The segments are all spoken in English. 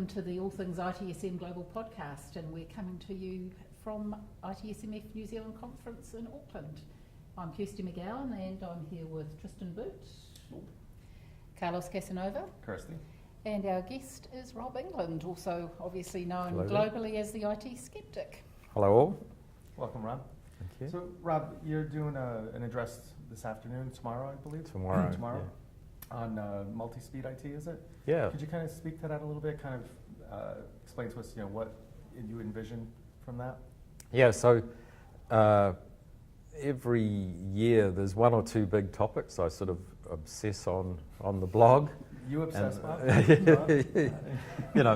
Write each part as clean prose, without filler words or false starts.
to the All Things ITSM Global Podcast, and we're coming to you from ITSMF New Zealand Conference in Auckland. I'm Kirsty McGowan, and I'm here with Tristan Boot, Carlos Casanova, Kirsty, and our guest is Rob England, also obviously known Hello globally as the IT Skeptic. Hello all. welcome, Rob. Thank you. So, Rob, you're doing an address this afternoon, tomorrow, I believe? Tomorrow. Tomorrow. On Multispeed IT, is it? Yeah. Could you kind of speak to that a little bit? Kind of explain to us, what you envision from that? Yeah. So every year there's one or two big topics I sort of obsess on the blog. You obsess, Bob?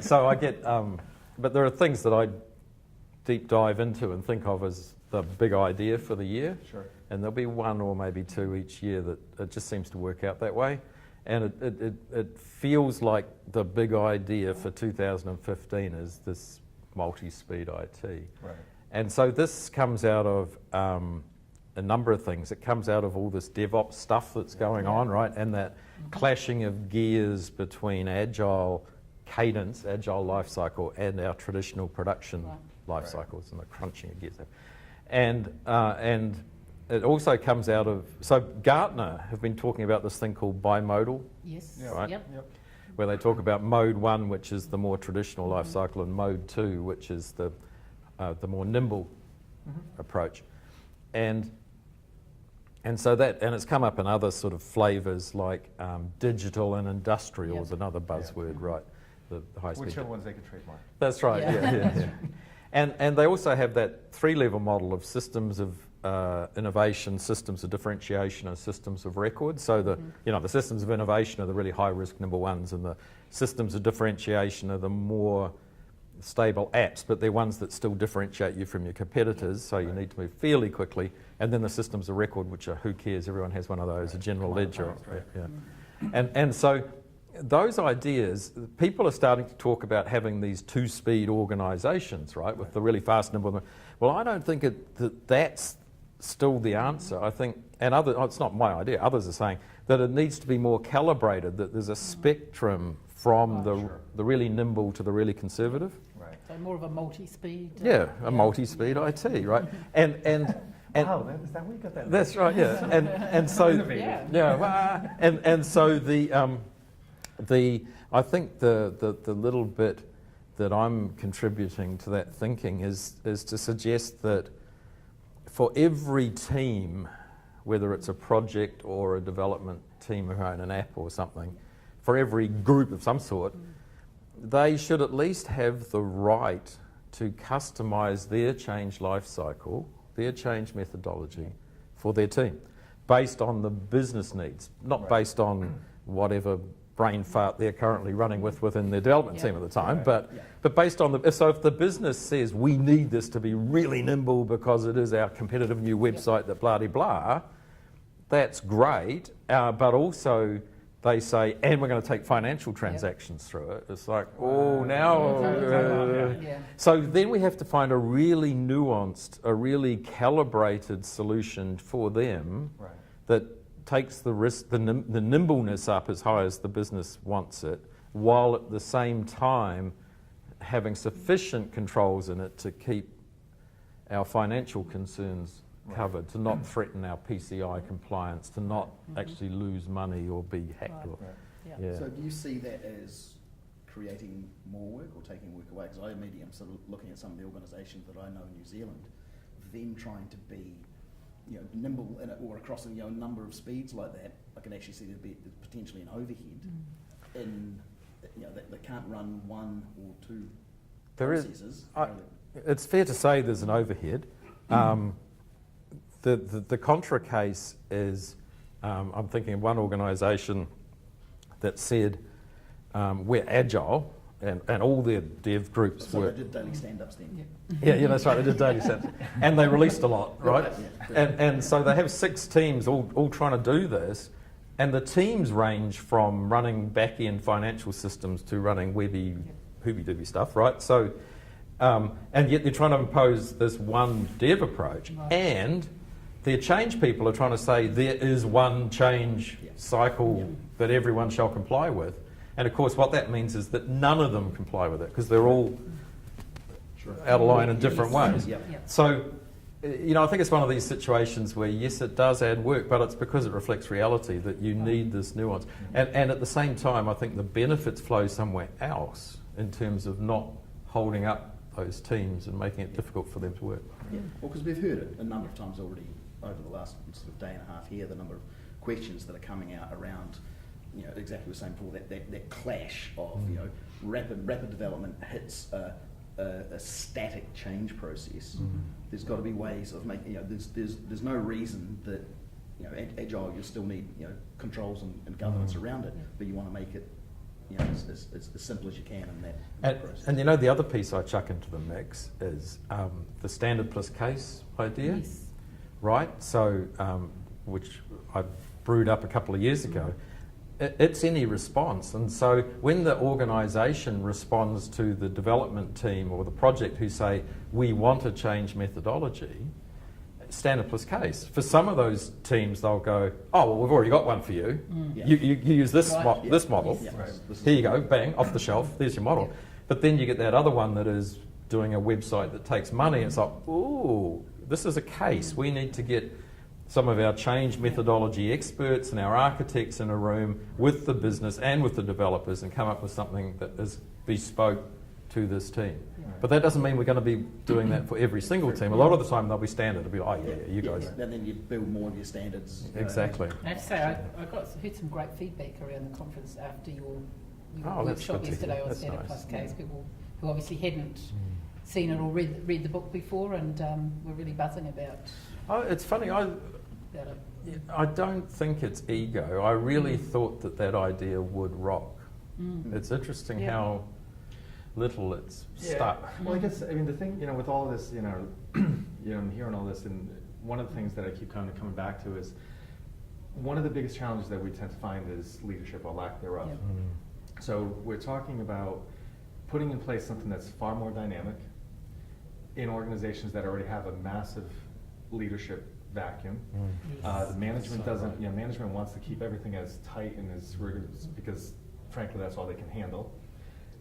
So I get, but there are things that I deep dive into and think of as the big idea for the year. Sure. And there'll be one or maybe two each year that it just seems to work out that way. And it feels like the big idea for 2015 is this multi-speed IT. Right. And so this comes out of a number of things. It comes out of all this DevOps stuff that's going on, right? And that clashing of gears between agile cadence, agile life cycle, and our traditional production life cycles, and the crunching of gears. And it also comes out of, so Gartner have been talking about this thing called bimodal. Yes. Yeah. Right. Yep. Where they talk about mode 1, which is the more traditional life cycle, and mode 2, which is the more nimble approach. And so that, and it's come up in other sort of flavors like digital and industrial is another buzzword, right? The high speed. Whichever ones they could trademark. That's right, yeah. And they also have that 3-level model of systems of innovation, systems of differentiation, and systems of record. So the systems of innovation are the really high risk number ones, and the systems of differentiation are the more stable apps, but they're ones that still differentiate you from your competitors, so you need to move fairly quickly. And then the systems of record, which are who cares, everyone has one of those, a general ledger. And so those ideas, people are starting to talk about having these 2-speed organisations, right, with the really fast nimble. Well, I don't think that's still the answer. I think, and it's not my idea, others are saying that it needs to be more calibrated, that there's a spectrum from the really nimble to the really conservative. Right. So more of a multi-speed. A multi-speed IT, right? And Wow, is that where you got that? that's right, yeah. And so and so I think the little bit that I'm contributing to that thinking is to suggest that for every team, whether it's a project or a development team who own an app or something, for every group of some sort, they should at least have the right to customise their change life cycle, their change methodology for their team, based on the business needs, not based on whatever brain fart they're currently running within their development team at the time, but based on so if the business says we need this to be really nimble because it is our competitive new website that blah de blah, that's great, but also they say, and we're going to take financial transactions through it. It's like, so then we have to find a really nuanced, a really calibrated solution for them that takes the risk, the nimbleness up as high as the business wants it, while at the same time having sufficient controls in it to keep our financial concerns covered, to not threaten our PCI compliance, to not actually lose money or be hacked. So do you see that as creating more work or taking work away? Because I immediately am sort of looking at some of the organisations that I know in New Zealand, them trying to be nimble or across a number of speeds like that. I can actually see there be potentially an overhead in they can't run one or two processes. It's fair to say there's an overhead. The contra case is, I'm thinking of one organisation that said we're agile, and all their dev groups were. They did daily stand-ups then. Yeah, that's right. They did daily stand-ups, and they released a lot, right? And so they have 6 teams all trying to do this, and the teams range from running back-end financial systems to running webby, hooby-dooby stuff, right? So, and yet they're trying to impose this one dev approach, and their change people are trying to say there is one change cycle that everyone shall comply with. And of course, what that means is that none of them comply with it because they're all out of line in different ways. Yep. Yeah. So, I think it's one of these situations where, yes, it does add work, but it's because it reflects reality that you need this nuance. And at the same time, I think the benefits flow somewhere else in terms of not holding up those teams and making it difficult for them to work. Yeah. Well, because we've heard it a number of times already over the last sort of day and a half here, the number of questions that are coming out around, exactly the same, Paul, that clash of, rapid development hits a static change process. There's got to be ways of making, there's no reason that, agile, you still need, controls and governance around it, but you want to make it, as simple as you can in that process. And the other piece I chuck into the mix is the standard plus case idea, Yes. right? So, which I brewed up a couple of years ago. It's any response, and so when the organisation responds to the development team or the project who say, we want to change methodology, standard plus case. For some of those teams, they'll go, oh, well, we've already got one for you. Yeah. You use this, Right. this model. Yeah. Right. Here you go, bang, off the shelf, there's your model. Yeah. But then you get that other one that is doing a website that takes money. It's like, ooh, this is a case. We need to get some of our change methodology experts and our architects in a room with the business and with the developers and come up with something that is bespoke to this team. Yeah. But that doesn't mean we're going to be doing that for every single team. A lot of the time they'll be standard. It'll be like, oh, yeah, you guys. And then you build more of your standards. Exactly. I have to say, I heard some great feedback around the conference after your Oh, that's workshop good to yesterday hear. on That's Standard nice. Plus Case, people who obviously hadn't seen it or read the book before and were really buzzing about Oh, it's funny. I it. don't think it's ego. I really thought that idea would rock. It's interesting Yeah. how little it's stuck. Well, I guess, the thing, with all of this, I'm hearing all this, and one of the things that I keep coming back to is one of the biggest challenges that we tend to find is leadership or lack thereof. Yeah. So we're talking about putting in place something that's far more dynamic in organizations that already have a massive leadership vacuum. Yes. The management So doesn't, right. management wants to keep everything as tight and as rigorous because frankly that's all they can handle.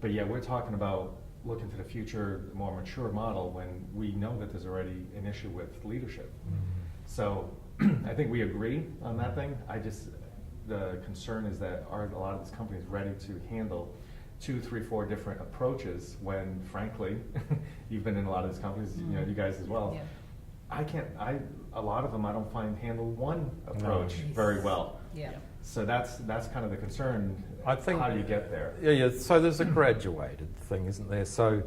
But yeah, we're talking about looking to the future, the more mature model when we know that there's already an issue with leadership. So I think we agree on that thing. The concern is that are a lot of these companies ready to handle 2, 3, 4 different approaches when frankly, you've been in a lot of these companies, you guys as well. Yeah. A lot of them I don't find handle one approach No. very well. Yeah. So that's kind of the concern. I think- how do you get there? Yeah. So there's a graduated thing, isn't there? So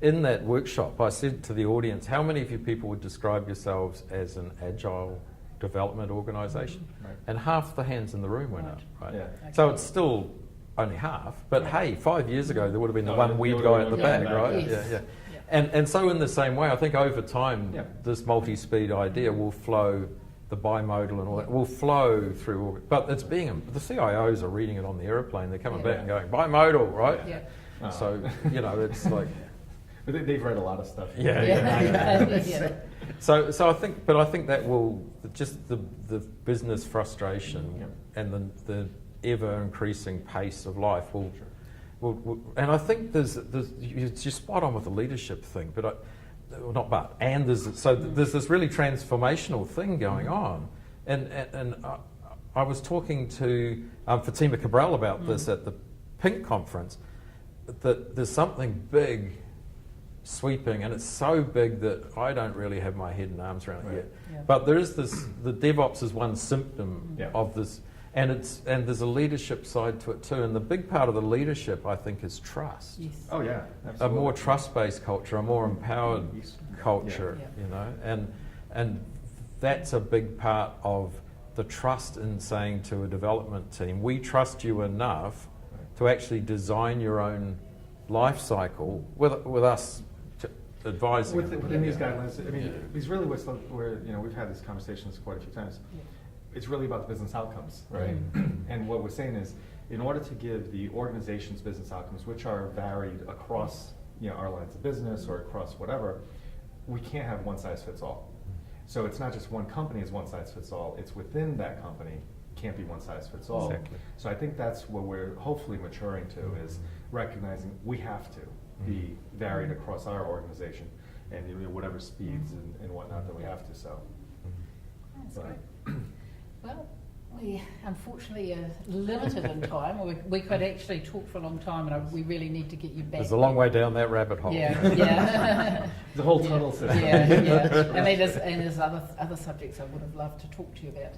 in that workshop, I said to the audience, how many of you people would describe yourselves as an agile development organisation? Right. And half the hands in the room went up, right? Yeah. Okay. So it's still only half, but Yeah. hey, 5 years ago there would have been the No, one there weird would guy have at the been back, one right? back, yes. Yeah. Yeah. And so in the same way, I think over time, Yeah. this multi-speed idea will flow, the bimodal and all that, will flow through, but it's the CIOs are reading it on the aeroplane, they're coming Yeah. back and going, bimodal, right? Yeah. So, it's like, But they've read a lot of stuff. Yeah. Yeah. so I think that will, just the business frustration Yeah. and the ever increasing pace of life will, and I think there's you're spot on with the leadership thing, there's this really transformational thing going on, and I was talking to Fatima Cabral about this at the Pink conference, that there's something big sweeping, and it's so big that I don't really have my head and arms around it yet. Yeah. But there is this, the DevOps is one symptom Yeah. of this, and there's a leadership side to it too, and the big part of the leadership, I think, is trust. Yes. Oh yeah, A absolutely. more trust-based culture, a more empowered Yes. culture, Yeah. and that's a big part of the trust in saying to a development team, we trust you enough to actually design your own life cycle with us advising. Within these guidelines, Yeah. it's really where we've had these conversations quite a few times. Yeah. It's really about the business outcomes, right? And what we're saying is, in order to give the organization's business outcomes, which are varied across our lines of business or across whatever, we can't have one size fits all. So it's not just one company is one size fits all. It's within that company. can't be one size fits all. Exactly. So I think that's what we're hopefully maturing to, is recognizing we have to be varied across our organization, and whatever speeds and whatnot that we have to. So, That's but- great. Well, we unfortunately are limited in time. We could actually talk for a long time, and we really need to get you back. There's a long way down that rabbit hole. Yeah, yeah. the whole Yeah, tunnel system. Yeah, yeah. And there's other subjects I would have loved to talk to you about,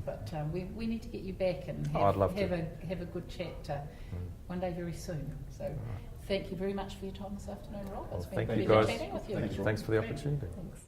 but we need to get you back and Oh, I'd love to. have a good chat one day very soon. So thank you very much for your time this afternoon, Rob. Well, It's been a thank you, pleasure guys. chatting with you. Thanks, Rob. Thanks for the Great. opportunity. Thanks.